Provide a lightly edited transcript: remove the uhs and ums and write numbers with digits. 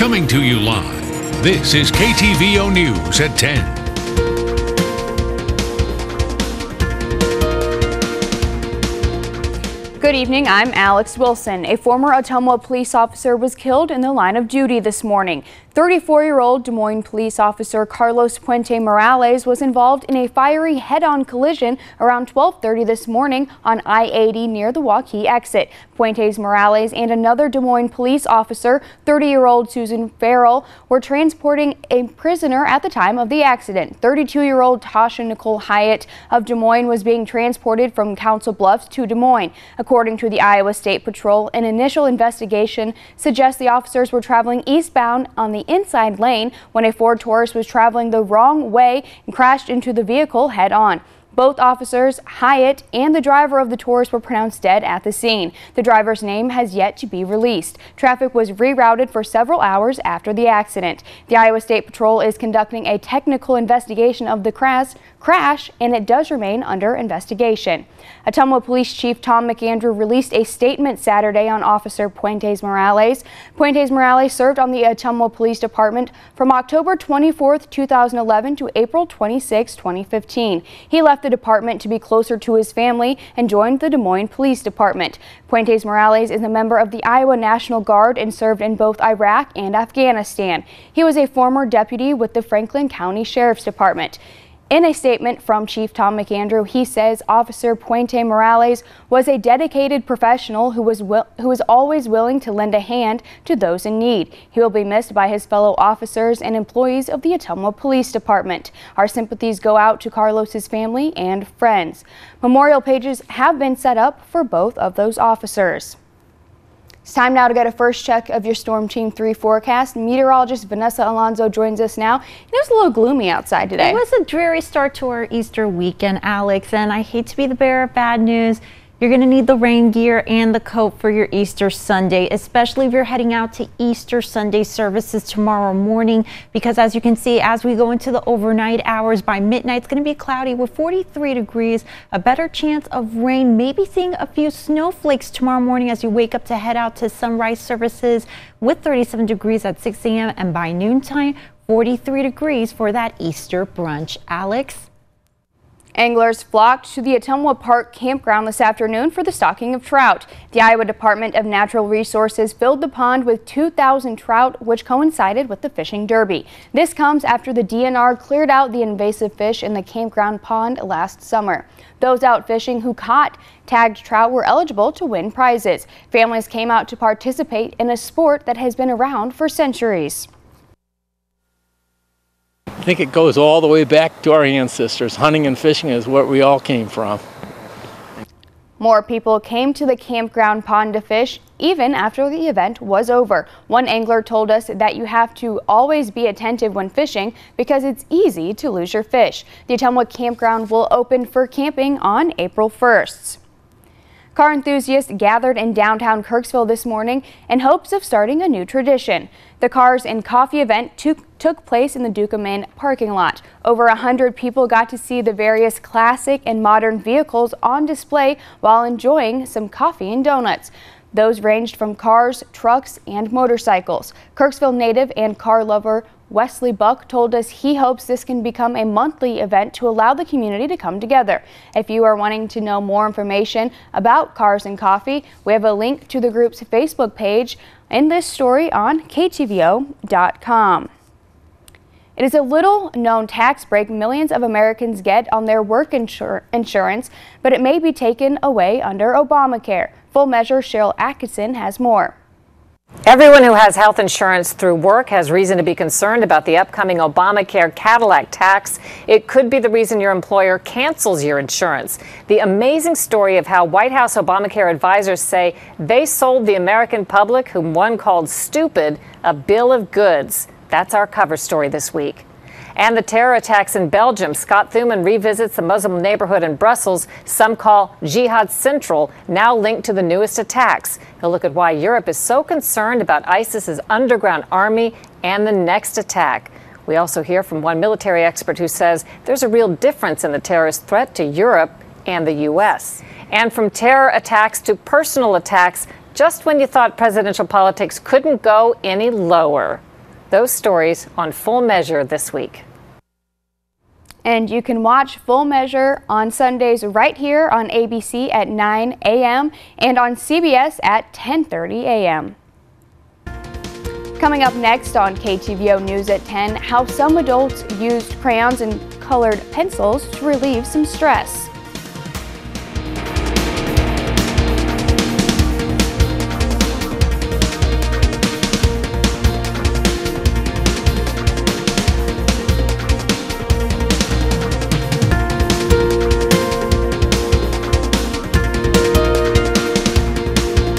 Coming to you live, this is KTVO News at 10. Good evening, I'm Alex Wilson. A former Ottumwa police officer was killed in the line of duty this morning. 34-year-old Des Moines police officer Carlos Puente Morales was involved in a fiery head-on collision around 12:30 this morning on I-80 near the Waukee exit. Puente Morales and another Des Moines police officer, 30-year-old Susan Farrell, were transporting a prisoner at the time of the accident. 32-year-old Tasha Nicole Hyatt of Des Moines was being transported from Council Bluffs to Des Moines. According to the Iowa State Patrol, an initial investigation suggests the officers were traveling eastbound on the inside lane when a Ford Taurus was traveling the wrong way and crashed into the vehicle head-on. Both officers, Hyatt and the driver of the Taurus, were pronounced dead at the scene. The driver's name has yet to be released. Traffic was rerouted for several hours after the accident. The Iowa State Patrol is conducting a technical investigation of the crash, and it does remain under investigation. Ottumwa Police Chief Tom McAndrew released a statement Saturday on Officer Puente Morales. Puente Morales served on the Ottumwa Police Department from October 24, 2011 to April 26, 2015. He left the department to be closer to his family and joined the Des Moines Police Department. Puente Morales is a member of the Iowa National Guard and served in both Iraq and Afghanistan. He was a former deputy with the Franklin County Sheriff's Department. In a statement from Chief Tom McAndrew, he says Officer Puente Morales was a dedicated professional who was always willing to lend a hand to those in need. He will be missed by his fellow officers and employees of the Ottumwa Police Department. Our sympathies go out to Carlos's family and friends. Memorial pages have been set up for both of those officers. It's time now to get a first check of your Storm Team 3 forecast. Meteorologist Vanessa Alonso joins us now. It was a little gloomy outside today. It was a dreary start to our Easter weekend, Alex, and I hate to be the bearer of bad news. You're going to need the rain gear and the coat for your Easter Sunday, especially if you're heading out to Easter Sunday services tomorrow morning, because as you can see, as we go into the overnight hours, by midnight, it's going to be cloudy with 43 degrees, a better chance of rain, maybe seeing a few snowflakes tomorrow morning as you wake up to head out to sunrise services with 37 degrees at 6 a.m. and by noontime, 43 degrees for that Easter brunch. Alex? Anglers flocked to the Ottumwa Park campground this afternoon for the stocking of trout. The Iowa Department of Natural Resources filled the pond with 2,000 trout, which coincided with the fishing derby. This comes after the DNR cleared out the invasive fish in the campground pond last summer. Those out fishing who caught tagged trout were eligible to win prizes. Families came out to participate in a sport that has been around for centuries. I think it goes all the way back to our ancestors. Hunting and fishing is where we all came from. More people came to the campground pond to fish even after the event was over. One angler told us that you have to always be attentive when fishing because it's easy to lose your fish. The Ottumwa campground will open for camping on April 1st. Car enthusiasts gathered in downtown Kirksville this morning in hopes of starting a new tradition. The Cars and Coffee event took place in the Duke of Maine parking lot. Over 100 people got to see the various classic and modern vehicles on display while enjoying some coffee and donuts. Those ranged from cars, trucks, and motorcycles. Kirksville native and car lover Wesley Buck told us he hopes this can become a monthly event to allow the community to come together. If you are wanting to know more information about Cars and Coffee, we have a link to the group's Facebook page in this story on KTVO.com. It is a little-known tax break millions of Americans get on their work insurance, but it may be taken away under Obamacare. Full Measure Cheryl Atkinson has more. Everyone who has health insurance through work has reason to be concerned about the upcoming Obamacare Cadillac tax. It could be the reason your employer cancels your insurance. The amazing story of how White House Obamacare advisors say they sold the American public, whom one called stupid, a bill of goods. That's our cover story this week. And the terror attacks in Belgium. Scott Thuman revisits the Muslim neighborhood in Brussels, some call Jihad Central, now linked to the newest attacks. He'll look at why Europe is so concerned about ISIS's underground army and the next attack. We also hear from one military expert who says there's a real difference in the terrorist threat to Europe and the U.S. And from terror attacks to personal attacks, just when you thought presidential politics couldn't go any lower. Those stories on Full Measure this week. And you can watch Full Measure on Sundays right here on ABC at 9 a.m. and on CBS at 10:30 a.m. Coming up next on KTVO News at 10, how some adults used crayons and colored pencils to relieve some stress.